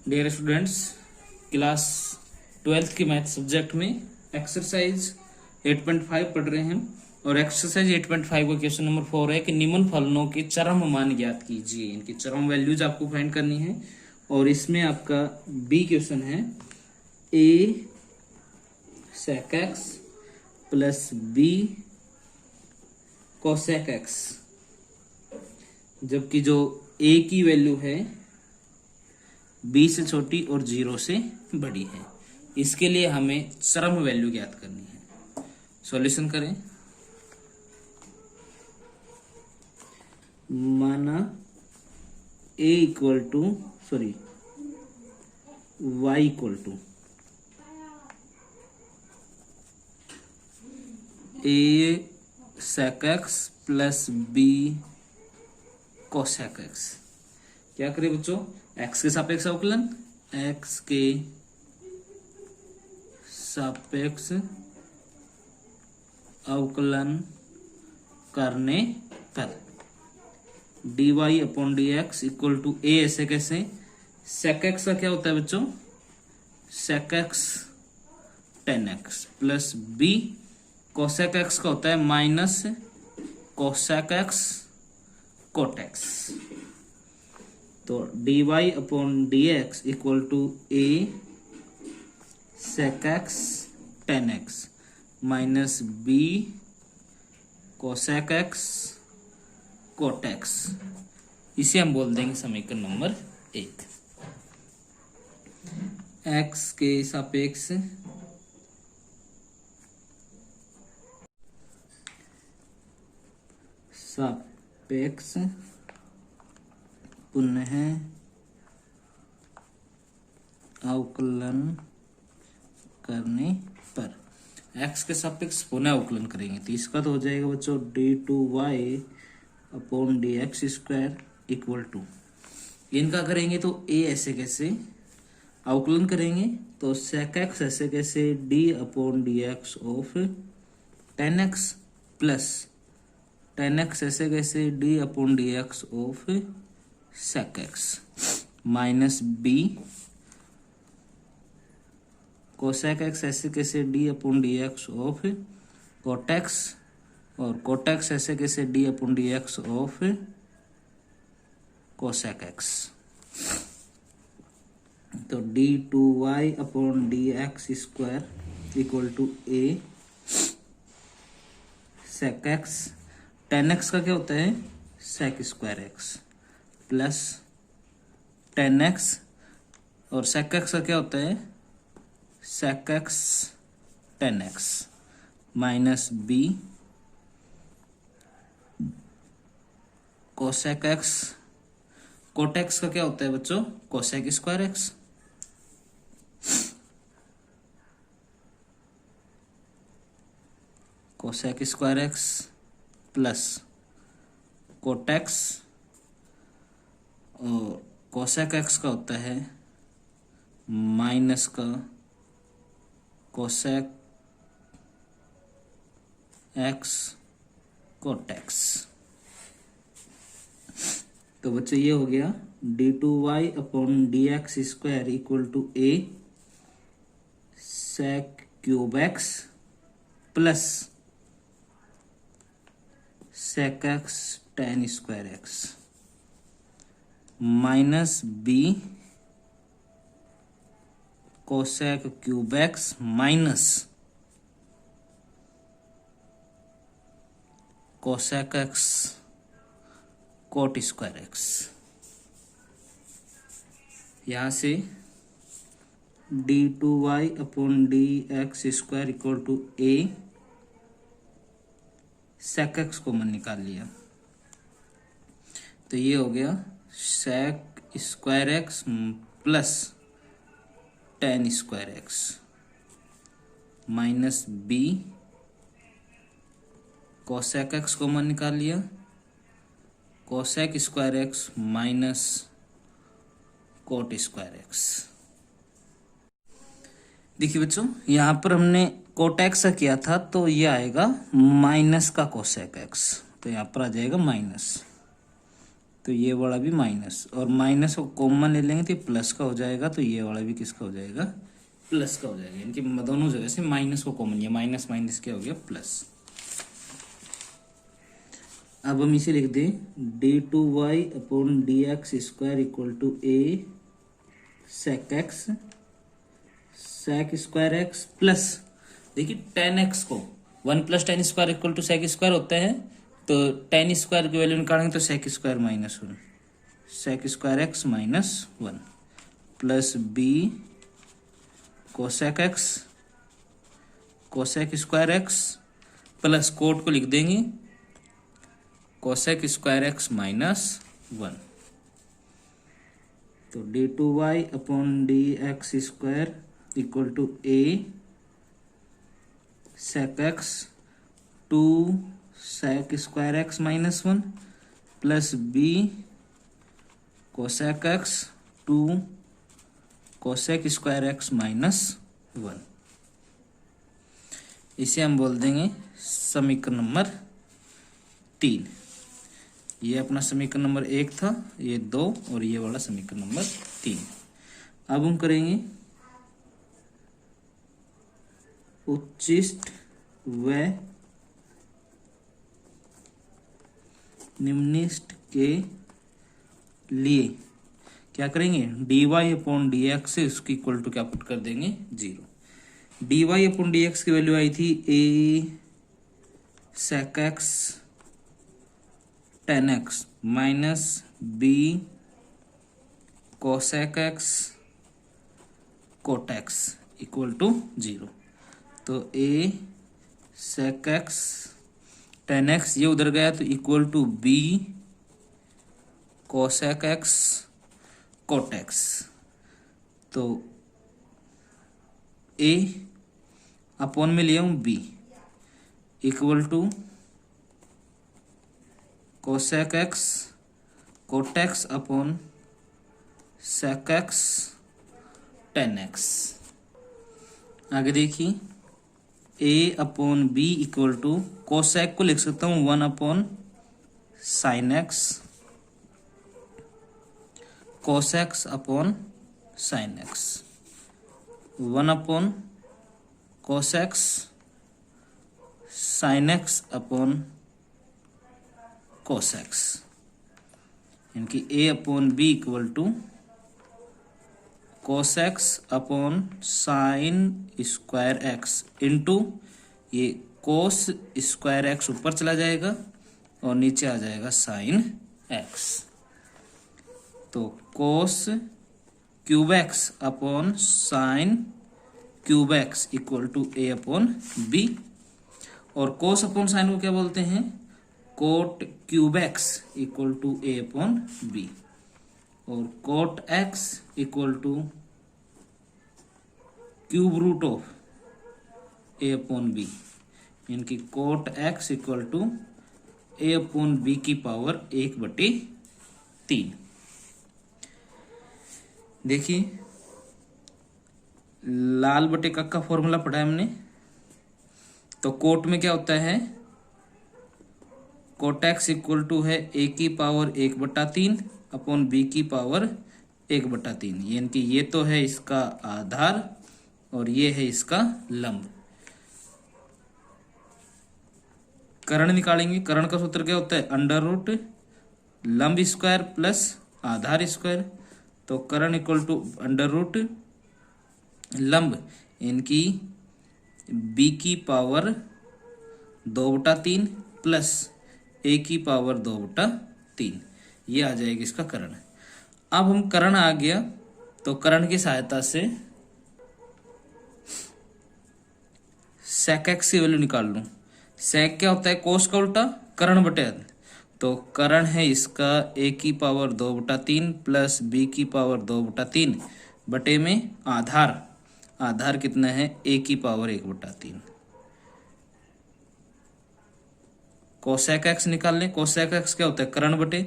Dear students, class 12th की math subject में exercise 8.5 पढ़ रहे हैं और एक्सरसाइज 8.5 का क्वेश्चन नंबर 4 है कि निम्न फलनों के चरम मान ज्ञात कीजिए। इनकी चरम वैल्यूज आपको फाइंड करनी है और इसमें आपका बी क्वेश्चन है a sec x plus b cosec x, जबकि जो a की वैल्यू है b से छोटी और 0 से बड़ी है। इसके लिए हमें चरम वैल्यू ज्ञात करनी है। सॉल्यूशन करें। माना a equal to y equal to a sec x plus b cosec x। क्या करें बच्चों? x के सापेक्ष अवकलन, x के सापेक्ष अवकलन करने पर dy upon dx equal to a, ऐसे कैसे? sec x का क्या होता है बच्चों? sec x tan x plus b cosec x का होता है minus cosec x cot x। तो dy upon dx equal to a sec x tan x minus b cosec x cot x। इसे हम बोल देंगे समीकरण नंबर 1। x के सापेक्ष पुनः अवकलन करने पर x के सापेक्ष पुनः अवकलन करेंगे तो इसका तो हो जाएगा बच्चों d2y upon dx square equal to, इनका करेंगे तो a ऐसे कैसे अवकलन करेंगे तो sec x ऐसे कैसे d upon dx of tan x plus tan x ऐसे कैसे d upon dx of sec x minus b cosec x ऐसे कैसे d upon dx of cot x और cot x ऐसे कैसे d upon dx of cosec x। तो d2y upon dx square equal to a sec x, tan x का क्या होता है? sec square x plus tan x और sec x का क्या होता है? sec x tan x minus b cosec x cot x का क्या होता है बच्चों? cosec square x। cosec square x plus cot x और cosec x का होता है माइनस का cosec x cot x। तो बच्चों ये हो गया d2y upon dx square equal to a sec cube x plus sec x tan square x minus b cosec cube x minus cosec x cot square x। यहां से d2y upon dx square equal to a sec x को मन निकाल लिया तो ये हो गया sec square x plus tan square x minus b cosec x को मन निकाल लिया cosec square x minus cot square x। देखिए बच्चों यहां पर हमने cot x का किया था तो ये आएगा माइनस का cosec x, तो यहां पर आ जाएगा माइनस तो ये वाला भी माइनस, और माइनस को कॉमन ले लेंगे तो ये प्लस का हो जाएगा, तो ये वाला भी किसका हो जाएगा, प्लस का हो जाएगा। इनकी दोनों जगह से माइनस को कॉमन, ये माइनस माइनस क्या हो गया, प्लस। अब हम इसे लिख दें d2y upon d x square equal to a sec x, sec square x plus, देखिए टेन एक्स को 1 plus tan square equal to sec square होता है, तो टेन स्क्वायर की वैल्यू निकालेंगे तो sec square minus 1, sec square x minus 1 plus b cosec x, cosec square x plus cot को लिख देंगे कोसेक स्क्वायर एक्स माइनस 1। तो d2y upon d x square equal to a sec x 2 sec square x minus 1 plus b cosec x 2 cosec square x minus 1। इसे हम बोल देंगे समीकरण number 3। ये अपना समीकरण नंबर 1 था, ये 2 और ये वाला समीकरण नंबर 3। अब हम करेंगे उच्चिष्ट व निम्निष्ट के लिए क्या करेंगे, dy अपॉन डी एक्स से उसकी इक्वल टू क्या पुट कर देंगे 0। dy अपॉन डी एक्स की वैल्यू आई थी a sec x tan x minus b cosec x cot x equal to 0। तो a sec x tan x ये उधर गया तो equal to b cosec x cot x। तो a अपॉन में लिया हूं b equal to cosec x cot x upon sec x tan x. आगे देखिए a upon b equal to cosec को लिख सकता हूँ 1 upon sine x cosec x upon sine x, 1 upon cosec x sine x upon cosec x, इनकी a upon b equal to cosec x upon sine square x into ये cos square x ऊपर चला जाएगा और नीचे आ जाएगा साइन एक्स। तो cos cube x upon sine cube x equal to a upon b, और कोस अपॉन साइन को क्या बोलते हैं, cot cube x equal to a upon b, और cot x equal to cube root of a upon b, इनकी cot x equal to a upon b की power 1/3। देखिए लाल बटे का फॉर्मूला पढ़ा है हमने, तो कोट में क्या होता है, कोट एक्स इक्वल टू है a की पावर 1/3 अपॉन b की पावर 1/3, यानी कि ये तो है इसका आधार और ये है इसका लंब। कर्ण निकालेंगे, कर्ण का सूत्र क्या होता है, अंडर रूट लंब स्क्वायर प्लस आधार स्क्वायर। तो कर्ण इक्वल टू अंडर रूट लंब इनकी b की पावर 2/3 प्लस a की पावर 2/3, ये आ जाएगा इसका कर्ण। अब हम कर्ण आ गया तो कर्ण की सहायता से सेक एक्स की वैल्यू निकाल लूं। सेक क्या होता है, कोस का उल्टा कर्ण बटे अध, तो कर्ण है इसका a की पावर 2/3 प्लस b की पावर 2/3 बटे में आधार, आधार कितना है a की पावर 1/3। कोसेक एक्स निकाल लें, कोसेक एक्स क्या होता है कर्ण बटे,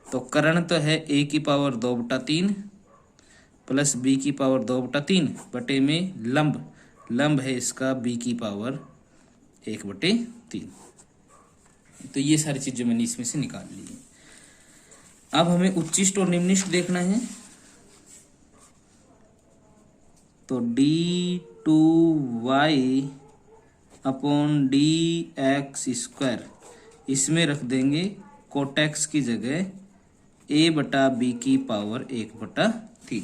तो कर्ण तो है a की पावर 2/3 प्लस b की पावर 2/3 बटे में लंब, लंब है इसका b की पावर 1/3। तो ये सारी चीजें मैंने इसमें से निकाल ली है। अब हमें उच्चिष्ट और निम्निष्ट देखना है। तो d2y upon d x square, इसमें रख देंगे कोटेक्स की जगह a बटा बी की पावर 1/3।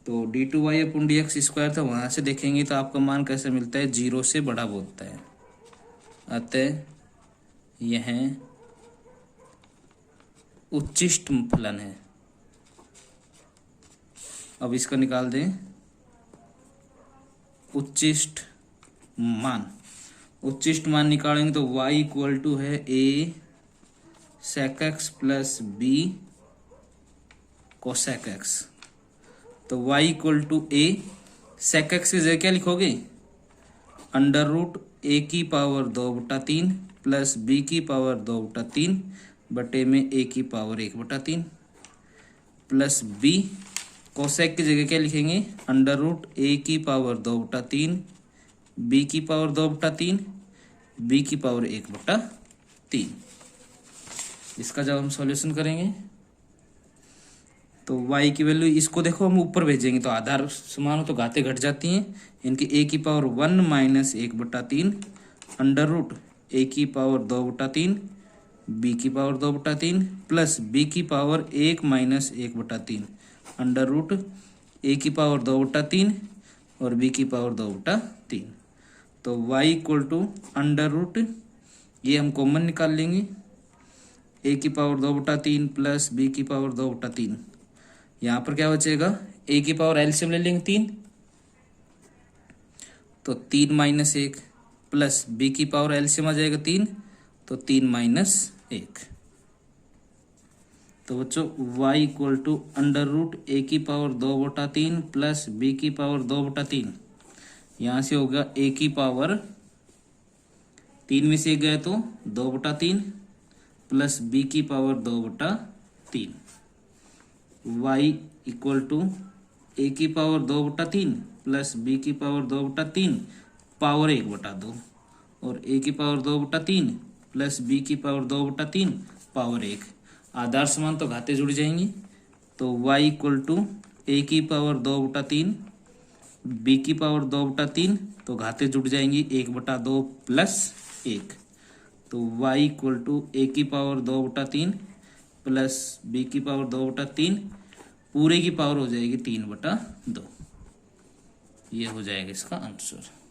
तो d2y upon d x square था, वहां से देखेंगे तो आपका मान कैसे मिलता है, 0 से बड़ा बोलता है। अतः यह उच्चिष्ट फलन है। अब इसका निकाल दें उच्चिष्ट मान। उच्चिष्ट मान निकालेंगे तो y इक्वल टू है a sec x plus b cosec x। तो y equal to a sec x की जगह क्या लिखोगे, अंडर रूट a की पावर 2/3 प्लस b की पावर 2/3 बटे में a की पावर 1/3 प्लस b। कोसेक की जगह क्या लिखेंगे, अंडर रूट a की पावर 2/3 b की पावर 2/3 b की पावर 1/3। इसका जब हम सॉल्यूशन करेंगे तो y की वैल्यू, इसको देखो हम ऊपर भेजेंगे तो आधार समान हो तो घातें घट जाती हैं। इनकी a की power 1 minus 1/3 under root a की पावर 2/3 b की पावर 2/3 प्लस b की power 1 minus 1/3 under root a की पावर 2/3 और b की पावर 2/3। तो y equal to under root, ये हम कॉमन निकाल लेंगे, a की पावर 2/3 प्लस b की पावर 2/3। यहाँ पर क्या बचेगा, a की पावर एलसीएम ले लेंगे 3, तो 3 माइनस 1 प्लस b की पावर एलसीएम आ जाएगा 3, तो 3 माइनस 1। तो बच्चों y equal to under root a की पावर 2/3 प्लस b की पावर 2/3। यहाँ से होगा a की पावर 3 में से 1 गया तो 2/3 प्लस b की power 2/3। y equal to a की पावर 2/3 प्लस b की पावर 2/3 पावर 1/2 और a की पावर 2/3 प्लस b की पावर 2/3 पावर 1। आधार समान तो घातें जुड़ जाएंगी। तो y इक्वल टू a की पावर 2/3 b की पावर 2/3, तो घातें जुड़ जाएंगी 1/2 प्लस 1। तो y इक्वल टू a की पावर 2/3 प्लस b की पावर 2/3 पूरे की पावर हो जाएगी 3/2। ये हो जाएगा इसका आंसर।